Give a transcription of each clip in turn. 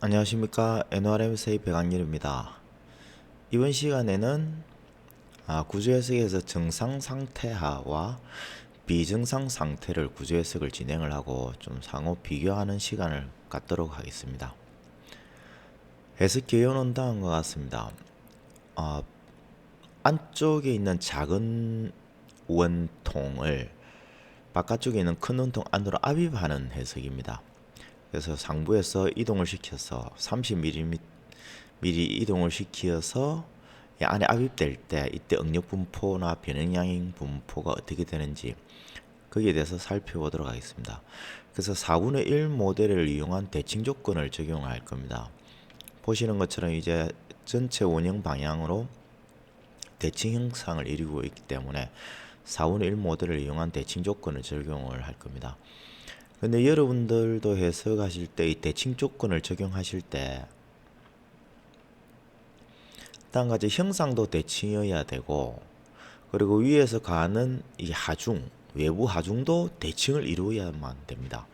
안녕하십니까. NRMSA 백악렬입니다. 이번 시간에는 구조 해석에서 정상 상태하와 비정상 상태를 구조 해석을 진행을 하고 좀 상호 비교하는 시간을 갖도록 하겠습니다. 해석 개요는 다음과 같습니다. 안쪽에 있는 작은 원통을 바깥쪽에 있는 큰 원통 안으로 압입하는 해석입니다. 그래서 상부에서 이동을 시켜서 30mm 이동을 시켜서 안에 압입될 때 이때 응력 분포나 변형량인 분포가 어떻게 되는지 거기에 대해서 살펴보도록 하겠습니다. 그래서 4분의 1 모델을 이용한 대칭 조건을 적용할 겁니다. 보시는 것처럼 이제 전체 원형 방향으로 대칭 형상을 이루고 있기 때문에 4분의 1 모델을 이용한 대칭 조건을 적용을 할 겁니다. 근데 여러분들도 해석하실 때 이 대칭 조건을 적용하실 때 다음같이 형상도 대칭이어야 되고, 그리고 위에서 가는 이 하중, 외부 하중도 대칭을 이루어야만 됩니다.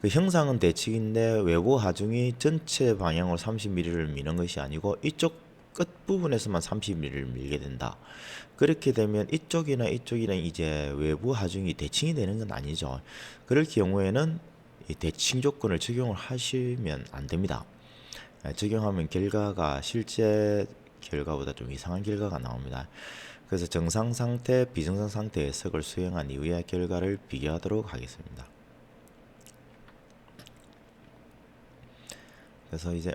그 형상은 대칭인데 외부 하중이 전체 방향으로 30mm를 미는 것이 아니고 이쪽 끝 부분에서만 30mm를 밀게 된다. 그렇게 되면 이쪽이나 이제 외부 하중이 대칭이 되는 건 아니죠. 그럴 경우에는 이 대칭 조건을 적용을 하시면 안 됩니다. 적용하면 결과가 실제 결과보다 좀 이상한 결과가 나옵니다. 그래서 정상 상태, 비정상 상태 해석을 수행한 이후의 결과를 비교하도록 하겠습니다. 그래서 이제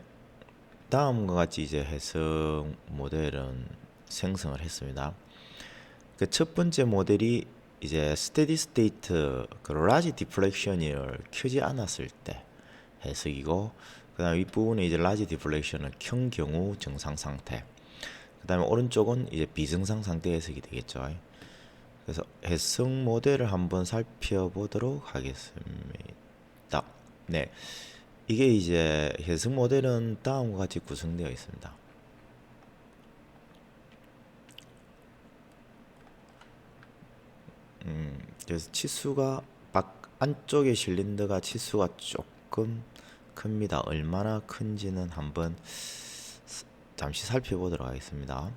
다음과 같이 이제 해석 모델은 생성을 했습니다. 그 첫 번째 모델이 이제 스테디 스테이트 그 라지 디플렉션을 켜지 않았을 때 해석이고, 그 다음에 윗부분에 이제 라지 디플렉션을 켠 경우 정상 상태, 그 다음에 오른쪽은 이제 비정상 상태 해석이 되겠죠. 그래서 해석 모델을 한번 살펴보도록 하겠습니다. 네, 이게 이제 해석 모델은 다음과 같이 구성되어 있습니다. 그래서 치수가 안쪽에 실린더가 치수가 조금 큽니다. 얼마나 큰지는 한번 잠시 살펴보도록 하겠습니다.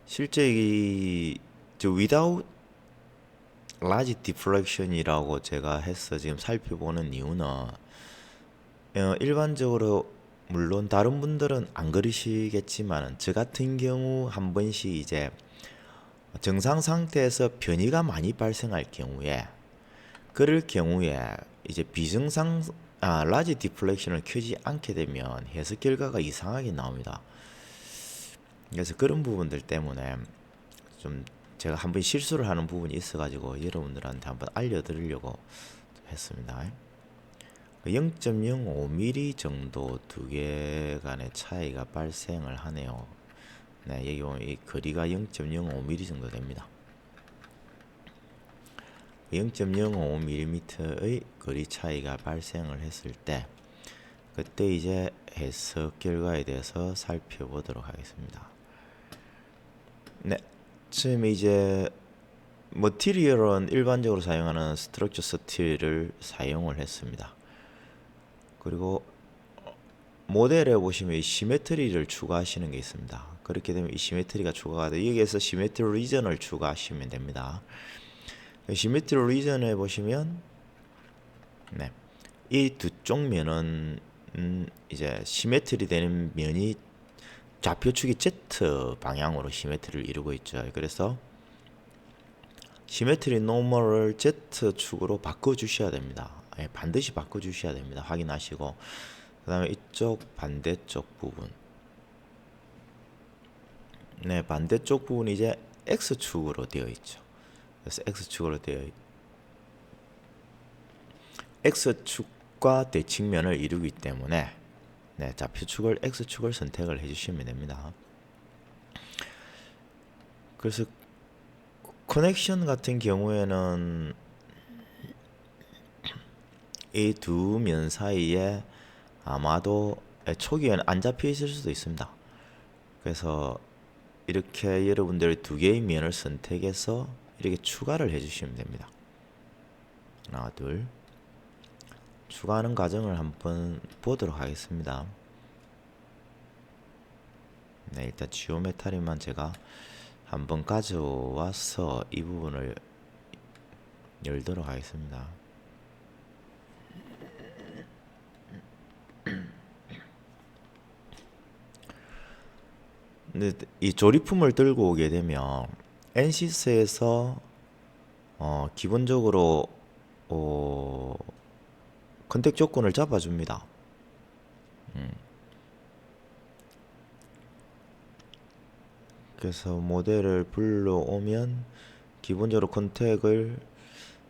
실제 without large deflection이라고 제가 해서 지금 살펴보는 이유는 일반적으로 물론 다른 분들은 안 그러시겠지만 저 같은 경우 한 번씩 이제 정상 상태에서 변이가 많이 발생할 경우에, 그럴 경우에 이제 비정상 라지 디플렉션을 켜지 않게 되면 해석 결과가 이상하게 나옵니다. 그래서 그런 부분들 때문에 좀 제가 한번 실수를 하는 부분이 있어가지고 여러분들한테 한번 알려드리려고 했습니다. 0.05mm 정도 두 개 간의 차이가 발생을 하네요. 네, 여기 보면 이 거리가 0.05mm 정도 됩니다. 0.05mm의 거리 차이가 발생을 했을 때 그때 이제 해석 결과에 대해서 살펴보도록 하겠습니다. 네, 처음에 이제 머티리얼은 일반적으로 사용하는 스트럭처 스틸을 사용을 했습니다. 그리고 모델에 보시면 이 시메트리를 추가하시는 게 있습니다. 그렇게 되면 이 시메트리가 추가가 돼 여기에서 시메트리 리전을 추가하시면 됩니다. 시메트리 리전에 보시면 네, 이 두 쪽 면은 이제 시메트리 되는 면이 좌표축이 Z 방향으로 시메트리를 이루고 있죠. 그래서 시메트리 노멀을 Z축으로 바꿔주셔야 됩니다. 반드시 바꿔주셔야 됩니다. 확인하시고, 그 다음에 이쪽 반대쪽 부분, 네, 반대쪽 부분이 이제 X축으로 되어 있죠. 그래서 X축으로 X축과 대칭면을 이루기 때문에 네, 좌표축을 X축을 선택을 해주시면 됩니다. 그래서 커넥션 같은 경우에는 이 두 면 사이에 아마도 초기에는 안 잡혀 있을 수도 있습니다. 그래서 이렇게 여러분들이 두 개의 면을 선택해서 이렇게 추가를 해주시면 됩니다. 하나, 둘. 추가하는 과정을 한번 보도록 하겠습니다. 네, 일단 지오메타리만 제가 한번 가져와서 이 부분을 열도록 하겠습니다. 근데 이 조립품을 들고 오게 되면 NCS에서 기본적으로 컨택 조건을 잡아줍니다. 그래서 모델을 불러오면 기본적으로 컨택을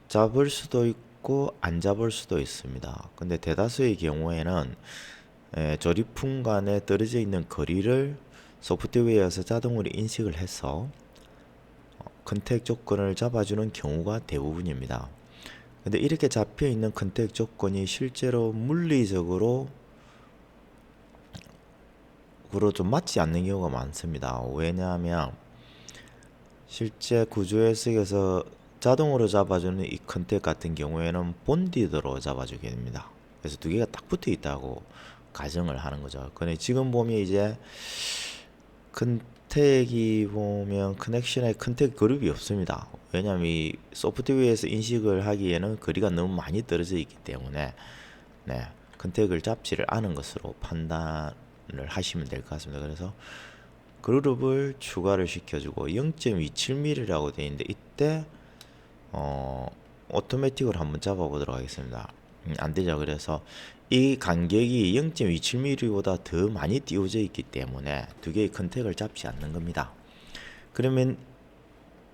잡을 수도 있고 안 잡을 수도 있습니다. 근데 대다수의 경우에는 조립품 간에 떨어져 있는 거리를 소프트웨어에서 자동으로 인식을 해서 컨택 조건을 잡아주는 경우가 대부분입니다. 근데 이렇게 잡혀 있는 컨택 조건이 실제로 물리적으로 좀 맞지 않는 경우가 많습니다. 왜냐하면 실제 구조 해석에서 자동으로 잡아주는 이 컨택 같은 경우에는 본디드로 잡아주게 됩니다. 그래서 두 개가 딱 붙어 있다고 가정을 하는 거죠. 근데 지금 보면 이제 컨택이 보면 커넥션에 컨택 그룹이 없습니다. 왜냐하면 이 소프트웨어에서 인식을 하기에는 거리가 너무 많이 떨어져 있기 때문에 컨택을 잡지를 않은 것으로 판단을 하시면 될 것 같습니다. 그래서 그룹을 추가를 시켜주고 0.27mm라고 되어 있는데 이때 오토매틱으로 한번 잡아보도록 하겠습니다. 안되죠. 그래서 이 간격이 0.27mm보다 더 많이 띄워져 있기 때문에 두 개의 컨택을 잡지 않는 겁니다. 그러면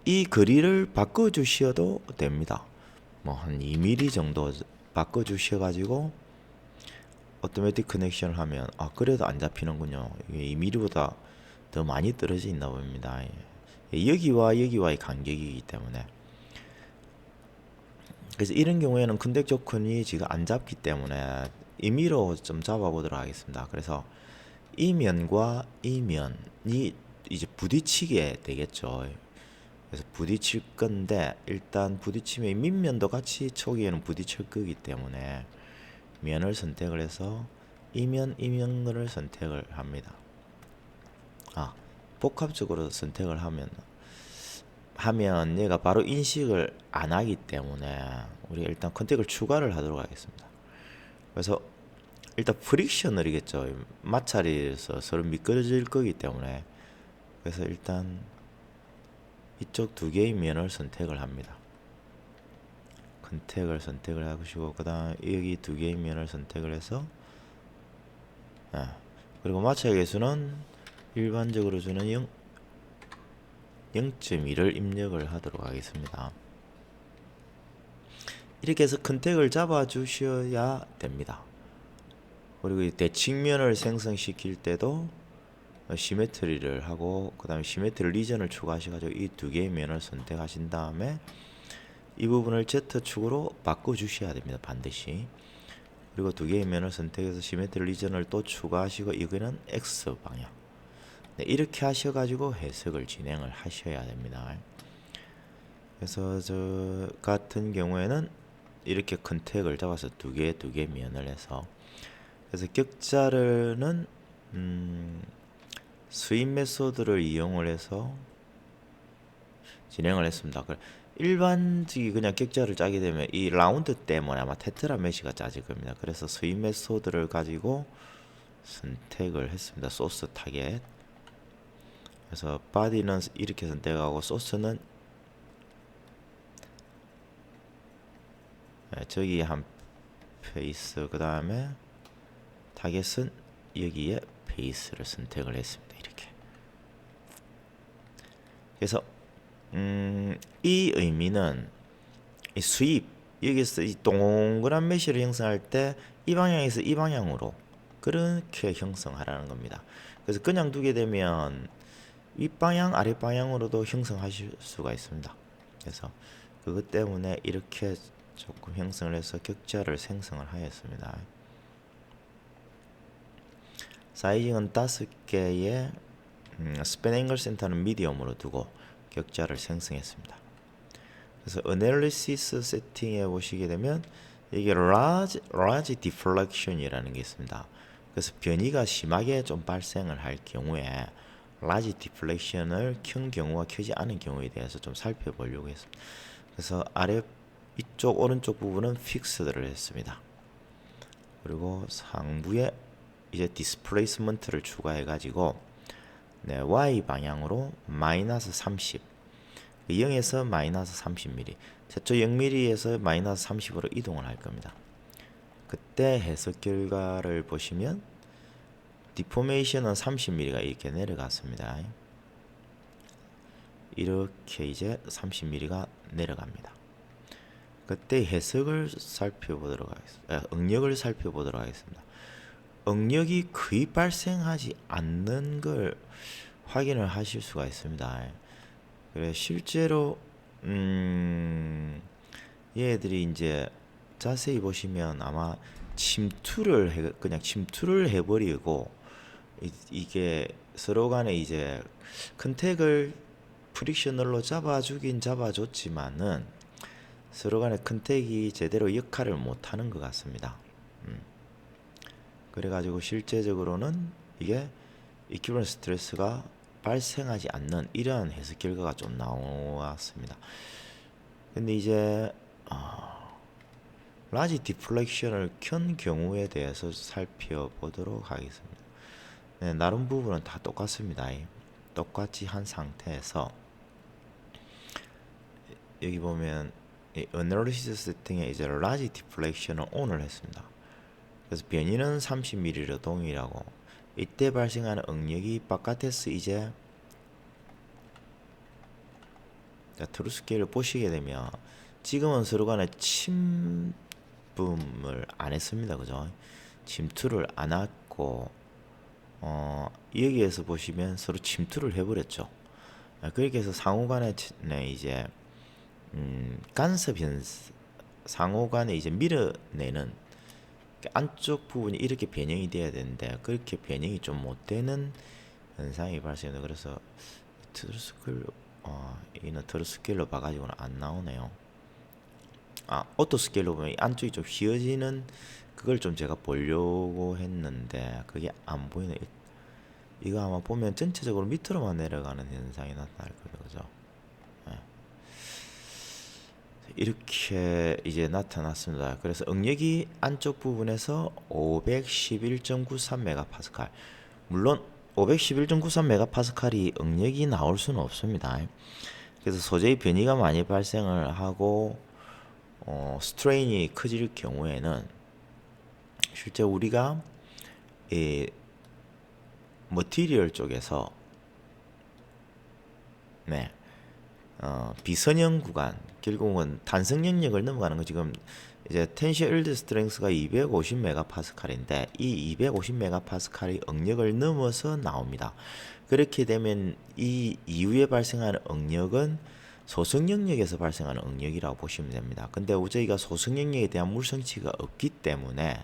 이 거리를 바꿔 주셔도 됩니다. 뭐 한 2mm 정도 바꿔 주셔 가지고 오토매틱 커넥션을 하면 그래도 안 잡히는군요. 이게 2mm보다 더 많이 떨어져 있나 봅니다. 여기와 여기와의 간격이기 때문에. 그래서 이런 경우에는 컨택 조건이 지금 안 잡기 때문에 임의로 좀 잡아보도록 하겠습니다. 그래서 이 면과 이 면이 이제 부딪히게 되겠죠. 그래서 부딪힐 건데 일단 부딪히면 밑면도 같이 초기에는 부딪힐 거기 때문에 면을 선택을 해서 이면을 선택을 합니다. 복합적으로 선택을 하면 얘가 바로 인식을 안 하기 때문에 우리 일단 컨택을 추가를 하도록 하겠습니다. 그래서 일단 프릭셔널이겠죠. 마찰에서 서로 미끄러질 거기 때문에 그래서 일단 이쪽 두 개의 면을 선택을 합니다. 컨택을 선택을 하시고 그 다음 여기 두 개의 면을 선택을 해서 그리고 마찰 개수는 일반적으로 주는 0.2를 입력을 하도록 하겠습니다. 이렇게 해서 컨택을 잡아 주셔야 됩니다. 그리고 이 대칭면을 생성시킬 때도 시메트리를 하고 그 다음에 시메트리 리전을 추가하셔가지고 이 두 개의 면을 선택하신 다음에 이 부분을 Z축으로 바꿔 주셔야 됩니다. 반드시. 그리고 두 개의 면을 선택해서 시메트리 리전을 또 추가하시고 이거는 X 방향. 이렇게 하셔가지고 해석을 진행을 하셔야 됩니다. 그래서 저 같은 경우에는 이렇게 컨택을 잡아서 두 개 면을 해서 그래서 격자를는 스윕 메소드를 이용을 해서 진행을 했습니다. 일반적이 그냥 격자를 짜게 되면 이 라운드 때문에 아마 테트라 메시가 짜질 겁니다. 그래서 스윕 메소드를 가지고 선택을 했습니다. 소스 타겟. 그래서 바디는 이렇게 선택하고 소스는 저기 한 페이스 그 다음에 타겟은 여기에 베이스를 선택을 했습니다. 이렇게. 그래서 이 의미는 이 스윕 여기서 이 동그란 메시를 형성할 때 이 방향에서 이 방향으로 그렇게 형성하라는 겁니다. 그래서 그냥 두게 되면 윗방향 아랫방향으로도 형성하실 수가 있습니다. 그래서 그것 때문에 이렇게 조금 형성을 해서 격자를 생성을 하였습니다. 사이징은 5개의 스팬 앵글 센터는 미디엄으로 두고 격자를 생성했습니다. 그래서 analysis 세팅에 보시게 되면 이게 large deflection이라는 게 있습니다. 그래서 변이가 심하게 좀 발생을 할 경우에 large deflection을 켠 경우와 켜지 않은 경우에 대해서 좀 살펴보려고 했습니다. 그래서 아래 이쪽 오른쪽 부분은 픽스드를 했습니다. 그리고 상부에 이제 디스플레이스먼트를 추가해 가지고 네, Y 방향으로 마이너스 30 0에서 마이너스 30mm 최초 0mm에서 마이너스 30으로 이동을 할 겁니다. 그때 해석 결과를 보시면 디포메이션은 30mm가 이렇게 내려갔습니다. 이렇게 이제 30mm가 내려갑니다. 그때 해석을 살펴보도록 하겠습니다. 응력을 살펴보도록 하겠습니다. 응력이 거의 발생하지 않는 걸 확인을 하실 수가 있습니다. 그래 실제로 얘들이 이제 자세히 보시면 아마 그냥 침투를 해버리고 이게 서로 간에 이제 컨택을 프릭셔널로 잡아주긴 잡아줬지만은 서로 간에 컨택이 제대로 역할을 못하는 것 같습니다. 그래가지고 실제적으로는 이게 이퀴밸런트 스트레스가 발생하지 않는 이러한 해석 결과가 좀 나왔습니다. 근데 이제 라지 디플렉션을 켠 경우에 대해서 살펴보도록 하겠습니다. 네, 나름 부분은 다 똑같습니다. 똑같이 한 상태에서 여기 보면 이 어널리시스 세팅에 이제 라지 디플렉션을 ON을 했습니다. 그래서 변이는 30mm로 동일하고 이때 발생하는 응력이 바깥에서 이제 트루 스케일을 보시게 되면 지금은 서로 간에 침범을 안 했습니다. 그죠? 침투를 안 했고 여기에서 보시면 서로 침투를 해버렸죠. 그렇게 해서 상호 간에 이제 간섭 상호 간에 이제 밀어내는 안쪽 부분이 이렇게 변형이 돼야 되는데 그렇게 변형이 좀 못 되는 현상이 발생해요. 그래서 이는 트루 스케일로 봐가지고는 안 나오네요. 오토 스케일로 보면 안쪽이 좀 휘어지는 그걸 좀 제가 보려고 했는데 그게 안 보이네. 이거 아마 보면 전체적으로 밑으로만 내려가는 현상이 나타날 거예요. 그죠? 네. 이렇게 이제 나타났습니다. 그래서 응력이 안쪽 부분에서 511.93MPa. 물론 511.93MPa이 응력이 나올 수는 없습니다. 그래서 소재의 변이가 많이 발생을 하고 스트레인이 커질 경우에는 실제 우리가 이 머티리얼 쪽에서 비선형 구간 결국은 단성 영역을 넘어가는 거 지금 이제 텐션 일드 스트렝스가 250MPa인데 이 250MPa의 응력을 넘어서 나옵니다. 그렇게 되면 이 이후에 발생하는 응력은 소성 영역에서 발생하는 응력이라고 보시면 됩니다. 근데 저희가 소성 영역에 대한 물성치가 없기 때문에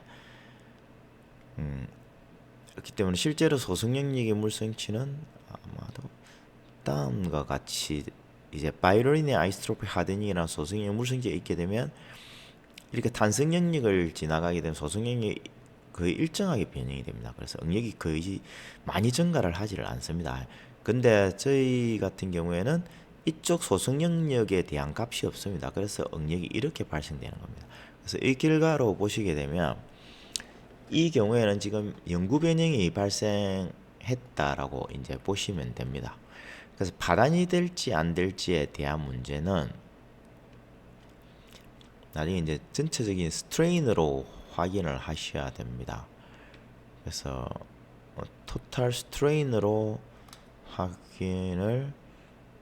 실제로 소성 영역의 물성치는 아마도 다음과 같이 이제 바이러린의 아이스트로피 하드닝이라는 소성 영역 물성치가 있게 되면 이렇게 단성 영역을 지나가게 되면 소성 영역이 거의 일정하게 변형이 됩니다. 그래서 응력이 거의 많이 증가를 하지를 않습니다. 근데 저희 같은 경우에는 이쪽 소성 영역에 대한 값이 없습니다. 그래서 응력이 이렇게 발생되는 겁니다. 그래서 이 결과로 보시게 되면 이 경우에는 지금 영구 변형이 발생했다라고 이제 보시면 됩니다. 그래서 파단이 될지 안 될지에 대한 문제는 나중에 이제 전체적인 스트레인으로 확인을 하셔야 됩니다. 그래서 토탈 스트레인으로 확인을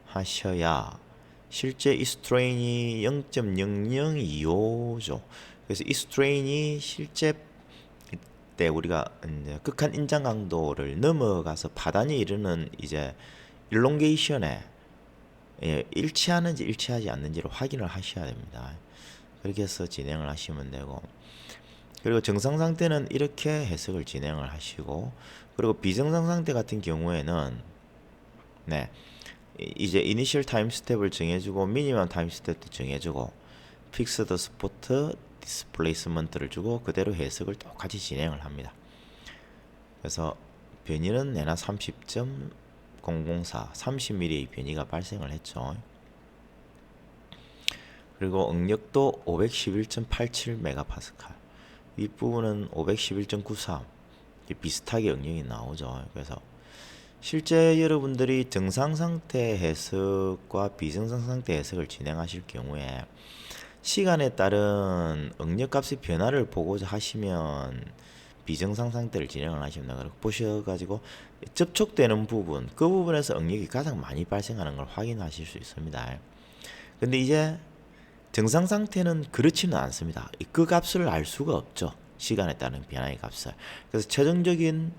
하셔야 실제 이 스트레인이 0.0025죠. 그래서 이 스트레인이 실제 때 우리가 이제 극한 인장 강도를 넘어가서 파단이 이르는 이제 일롱게이션에 일치하는지 일치하지 않는지를 확인을 하셔야 됩니다. 그렇게 해서 진행을 하시면 되고, 그리고 정상 상태는 이렇게 해석을 진행을 하시고, 그리고 비정상 상태 같은 경우에는 이제 이니셜 타임 스텝을 정해주고 미니멈 타임 스텝도 정해주고 픽스드 스포트 디스플레이스먼트를 주고 그대로 해석을 똑같이 진행을 합니다. 그래서 변이는 내나 30.004 30mm의 변이가 발생을 했죠. 그리고 응력도 511.87메가파스칼, 윗부분은 511.93, 비슷하게 응력이 나오죠. 그래서 실제 여러분들이 정상 상태 해석과 비정상 상태 해석을 진행하실 경우에 시간에 따른 응력값의 변화를 보고자 하시면 비정상 상태를 진행을 하시면 됩니다. 보셔가지고 접촉되는 부분, 그 부분에서 응력이 가장 많이 발생하는 걸 확인하실 수 있습니다. 근데 이제 정상 상태는 그렇지는 않습니다. 그 값을 알 수가 없죠. 시간에 따른 변화의 값을. 그래서 최종적인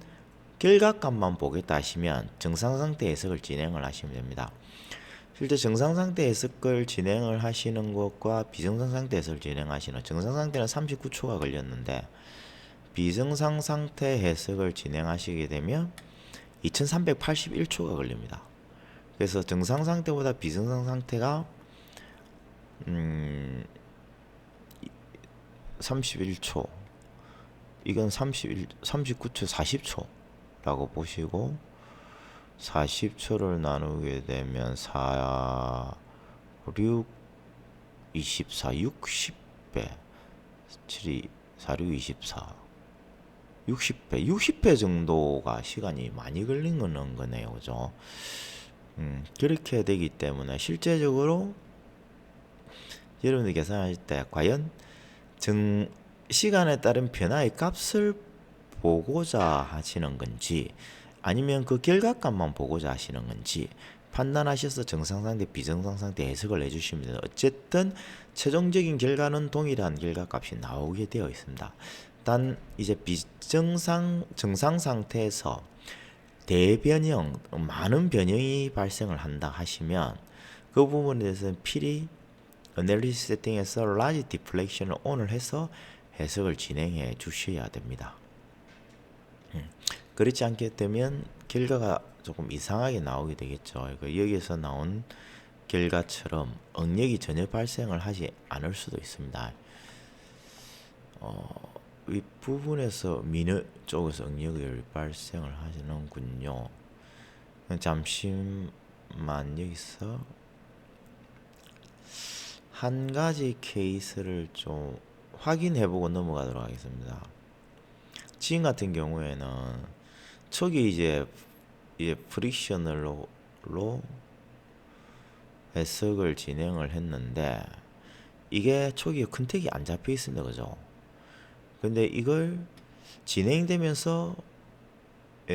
결과값만 보겠다 하시면 정상 상태 해석을 진행을 하시면 됩니다. 실제 정상 상태 해석을 진행을 하시는 것과 비정상 상태 해석을 진행하시는, 정상 상태는 39초가 걸렸는데 비정상 상태 해석을 진행하시게 되면 2381초가 걸립니다. 그래서 정상 상태보다 비정상 상태가 31초, 이건 39초 40초라고 보시고 40초를 나누게 되면 4, 6, 24, 60배 7, 4, 6, 24 60배 60배 정도가 시간이 많이 걸리는 거네요. 그죠? 그렇게 되기 때문에 실제적으로 여러분들이 계산하실 때 과연 시간에 따른 변화의 값을 보고자 하시는 건지 아니면 그 결과값만 보고자 하시는 건지 판단하셔서 정상 상태, 비정상 상태 해석을 해주시면 됩니다. 어쨌든 최종적인 결과는 동일한 결과값이 나오게 되어 있습니다. 단 이제 정상 상태에서 대변형, 많은 변형이 발생을 한다 하시면 그 부분에 대해서는 필히 어널리시스 세팅에서 large deflection을 ON을 해서 해석을 진행해 주셔야 됩니다. 그렇지 않게 되면 결과가 조금 이상하게 나오게 되겠죠. 여기에서 나온 결과처럼 응력이 전혀 발생을 하지 않을 수도 있습니다. 윗부분에서 미느 쪽에서 응력이 발생을 하시는군요. 잠시만 여기서 한 가지 케이스를 좀 확인해보고 넘어가도록 하겠습니다. 지금 같은 경우에는 초기 이제 프릭셔널로 해석을 진행을 했는데 이게 초기에 컨택이 안 잡혀 있습니다. 그죠? 근데 이걸 진행되면서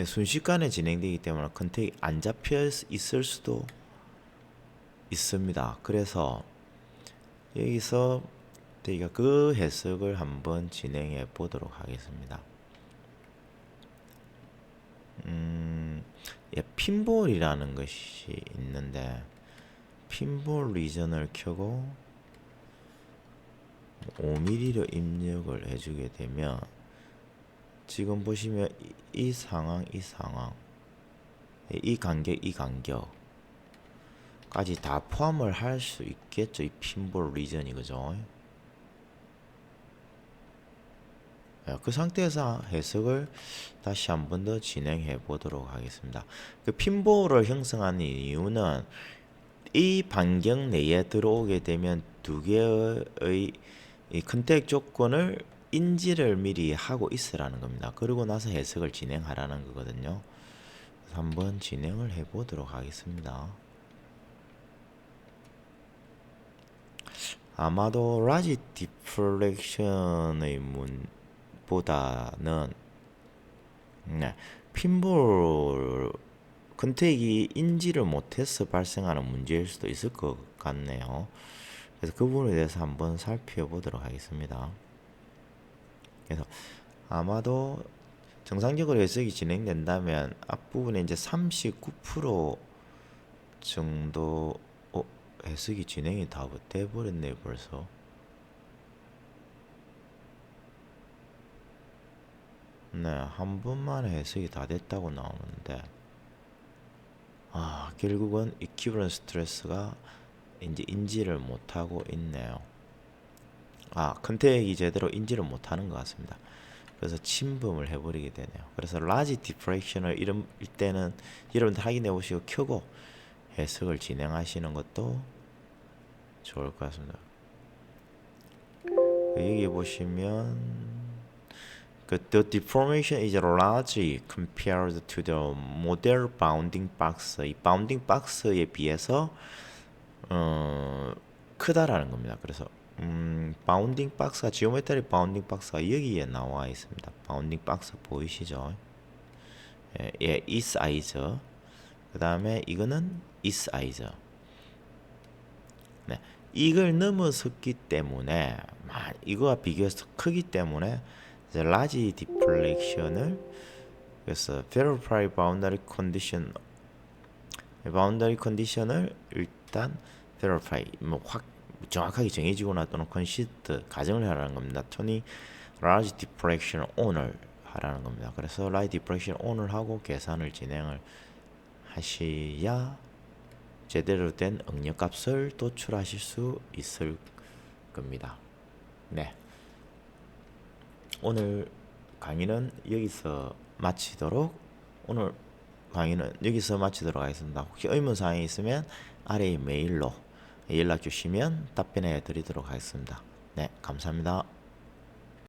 순식간에 진행되기 때문에 컨택이 안 잡혀 있을 수도 있습니다. 그래서 여기서 저희가 그 해석을 한번 진행해 보도록 하겠습니다. 핀볼이라는 것이 있는데 핀볼 리전을 켜고 5mm로 입력을 해주게 되면 지금 보시면 이 상황, 이 간격까지 다 포함을 할 수 있겠죠. 이 핀볼 리전이. 그죠? 그 상태에서 해석을 다시 한 번 더 진행해 보도록 하겠습니다. 그 핀볼을 형성하는 이유는 이 반경 내에 들어오게 되면 두 개의 이 컨택 조건을 인지를 미리 하고 있으라는 겁니다. 그러고 나서 해석을 진행하라는 거거든요. 한번 진행을 해 보도록 하겠습니다. 아마도 라지 디플렉션의 보다는 핀볼 컨택이 인지를 못해서 발생하는 문제일 수도 있을 것 같네요. 그래서 그 부분에 대해서 한번 살펴보도록 하겠습니다. 그래서 아마도 정상적으로 해석이 진행된다면 앞부분에 이제 39% 정도 해석이 진행이 다 돼버렸네요. 벌써. 네, 한 번만 해석이 다 됐다고 나오는데 결국은 equivalent stress가 이제 인지를 못하고 있네요. 컨택이 제대로 인지를 못하는 것 같습니다. 그래서 침범을 해버리게 되네요. 그래서 large diffraction을 이럴 때는 여러분들 확인해 보시고 켜고 해석을 진행하시는 것도 좋을 것 같습니다. 여기 보시면 the deformation is large compared to the model bounding box. 이 bounding box에 비해서 크다라는 겁니다. 그래서 바운딩 박스가 지오메트리 바운딩 박스가 여기에 나와 있습니다. 바운딩 박스 보이시죠? 예, 이 사이즈. 그 다음에 이거는 이 사이즈. 네, 이걸 넘어섰기 때문에 이거와 비교해서 크기 때문에 이제 라지 디플렉션을 그래서 verify boundary condition을 일단 verify 정확하게 정해지거나 또는 consider 가정을 하라는 겁니다. 톤이 large diffraction on을 하라는 겁니다. 그래서 large diffraction on을 하고 계산을 진행을 하셔야 제대로 된 응력값을 도출하실 수 있을 겁니다. 네, 오늘 강의는 여기서 마치도록 하겠습니다. 혹시 의문사항이 있으면 아래 메일로 연락 주시면 답변해 드리도록 하겠습니다. 네, 감사합니다.